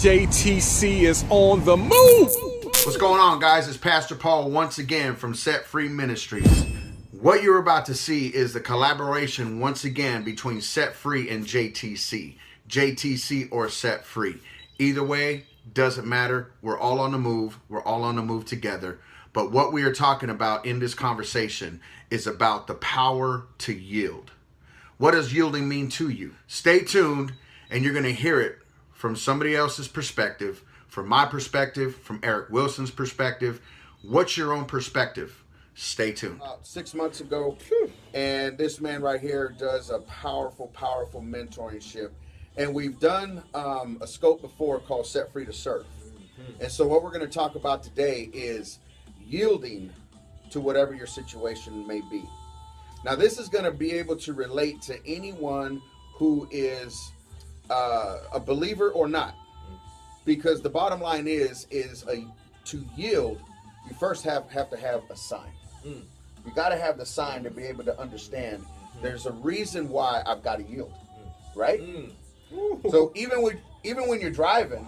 JTC is on the move. What's going on, guys? It's Pastor Paul once again from SetFree Ministries. What you're about to see is the collaboration once again between SetFree and JTC. JTC or SetFree. Either way, doesn't matter. We're all on the move. We're all on the move together. But what we are talking about in this conversation is about the power to yield. What does yielding mean to you? Stay tuned, and you're going to hear it from somebody else's perspective, from my perspective, from e.Wilson's perspective. What's your own perspective? Stay tuned. 6 months ago, and this man right here does a powerful mentorship. And we've done a scope before called SetFree to Serve. And so what we're going to talk about today is yielding to whatever your situation may be. Now, this is going to be able to relate to anyone who is a believer or not, because the bottom line is to yield, you first have to have a sign. You got to have the sign to be able to understand there's a reason why I've got to yield, right? So even when you're driving,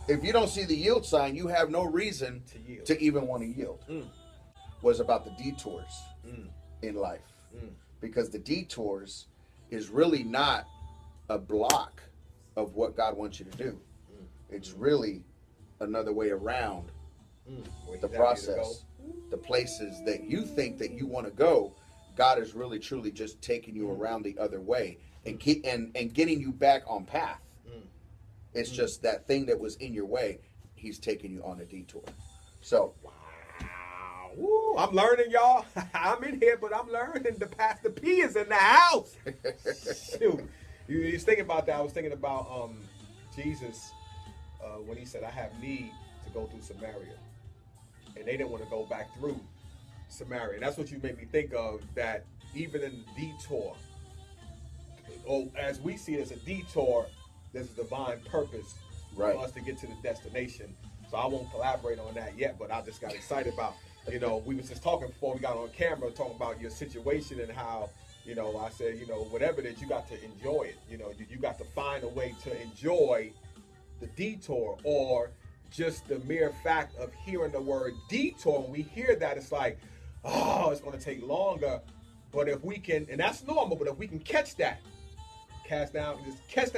if you don't see the yield sign, you have no reason to even want to yield. Was about the detours in life, because the detours is really not a block of what God wants you to do. It's really another way around the process, the places that you think that you want to go. God is really truly just taking you around the other way and getting you back on path. It's just that thing that was in your way, he's taking you on a detour. So Woo, I'm learning, y'all. I'm in here, but I'm learning. The Pastor P is in the house. Shoot. You was thinking about that. I was thinking about Jesus when he said, I have need to go through Samaria. And they didn't want to go back through Samaria. And that's what you made me think of, that even in the detour, as we see it as a detour, there's a divine purpose for us to get to the destination. So I won't collaborate on that yet, but I just got excited about, we was just talking before we got on camera, talking about your situation and how, I said, whatever it is, you got to enjoy it. You got to find a way to enjoy the detour, or just the mere fact of hearing the word detour. When we hear that, it's like, oh, it's going to take longer. But if we can, and that's normal, but if we can catch that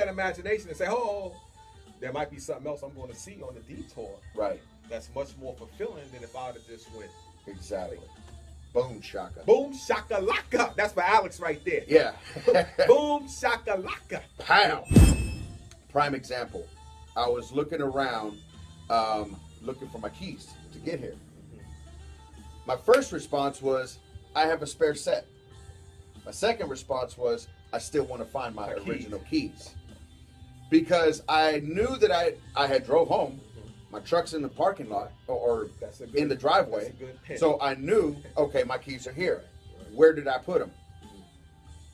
imagination and say, oh, there might be something else I'm going to see on the detour. Right. That's much more fulfilling than if I would have just went. Exactly. Boom shaka. Boom shakalaka. That's for Alex right there. Yeah. Boom shakalaka. Pow. Prime example. I was looking around, looking for my keys to get here. My first response was, I have a spare set. My second response was, I still want to find my original keys. Because I knew that I had drove home. My truck's in the parking lot or in the driveway. So I knew, okay, my keys are here. Where did I put them?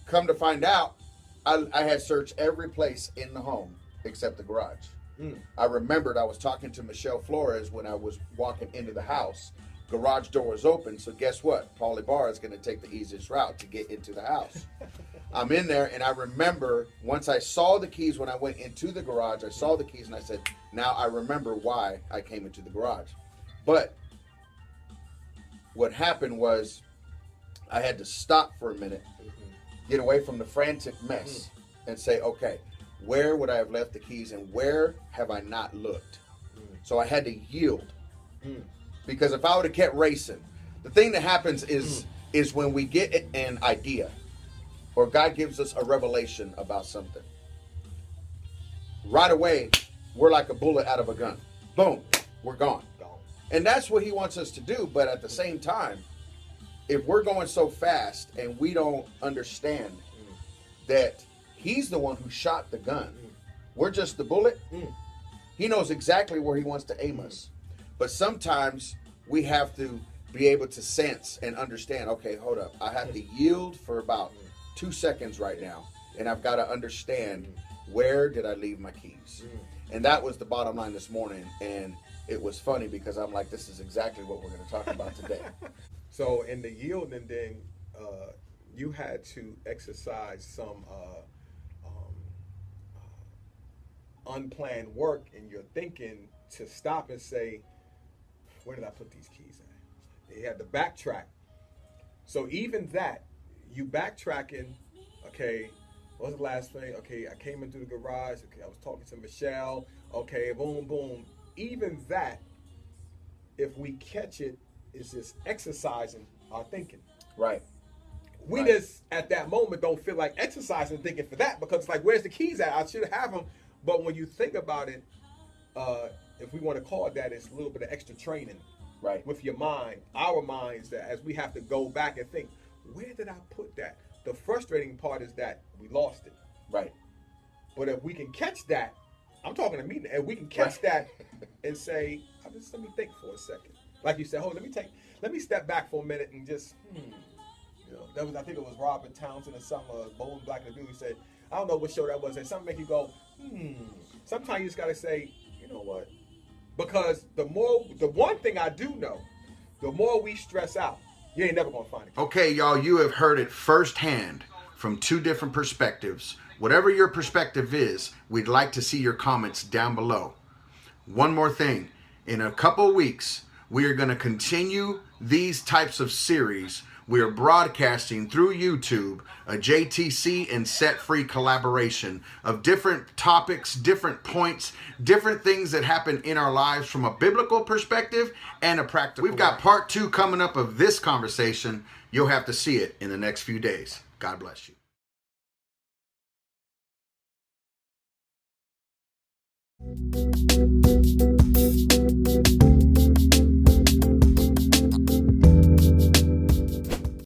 Come to find out, I had searched every place in the home except the garage. I remembered I was talking to Michelle Flores when I was walking into the house. Garage door was open, so guess what? Paulie Barr is going to take the easiest route to get into the house. I'm in there, and I remember once I saw the keys when I went into the garage, I saw the keys, and I said, now I remember why I came into the garage. But what happened was I had to stop for a minute, get away from the frantic mess, and say, okay, where would I have left the keys, and where have I not looked? So I had to yield. Because if I would have kept racing, the thing that happens is when we get an idea, or God gives us a revelation about something, right away, we're like a bullet out of a gun. Boom, we're gone. And that's what he wants us to do. But at the same time, if we're going so fast and we don't understand that he's the one who shot the gun, we're just the bullet, he knows exactly where he wants to aim us. But sometimes we have to be able to sense and understand, okay, hold up, I have to yield for about 2 seconds right now, and I've got to understand, where did I leave my keys? And that was the bottom line this morning, and it was funny because I'm like, this is exactly what we're going to talk about today. So in the yielding, then you had to exercise some unplanned work and you're thinking to stop and say, where did I put these keys at? You had to backtrack. So even that, you backtracking, okay, what was the last thing? Okay, I came into the garage, okay, I was talking to Michelle, okay, boom, boom. Even that, if we catch it, is just exercising our thinking. Right. We just, at that moment, don't feel like exercising thinking for that, because it's like, where's the keys at? I should have them. But when you think about it, if we want to call it that, it's a little bit of extra training. Right. With your mind, our minds, that as we have to go back and think, where did I put that? The frustrating part is that we lost it. Right. But if we can catch that, I'm talking to me, if we can catch that and say, just let me think for a second. Like you said, let me step back for a minute and just, You know, I think it was Robert Townsend or something, Bowen Black and the Beauty said, I don't know what show that was, and something make you go, Sometimes you just gotta say, you know what? Because the one thing I do know, the more we stress out, you ain't never gonna find it. Okay, y'all, you have heard it firsthand from two different perspectives. Whatever your perspective is, we'd like to see your comments down below. One more thing, in a couple weeks, we are going to continue these types of series. We are broadcasting through YouTube a JTC and SetFree collaboration of different topics, different points, different things that happen in our lives from a biblical perspective and a practical. We've got part 2 coming up of this conversation. You'll have to see it in the next few days. God bless you.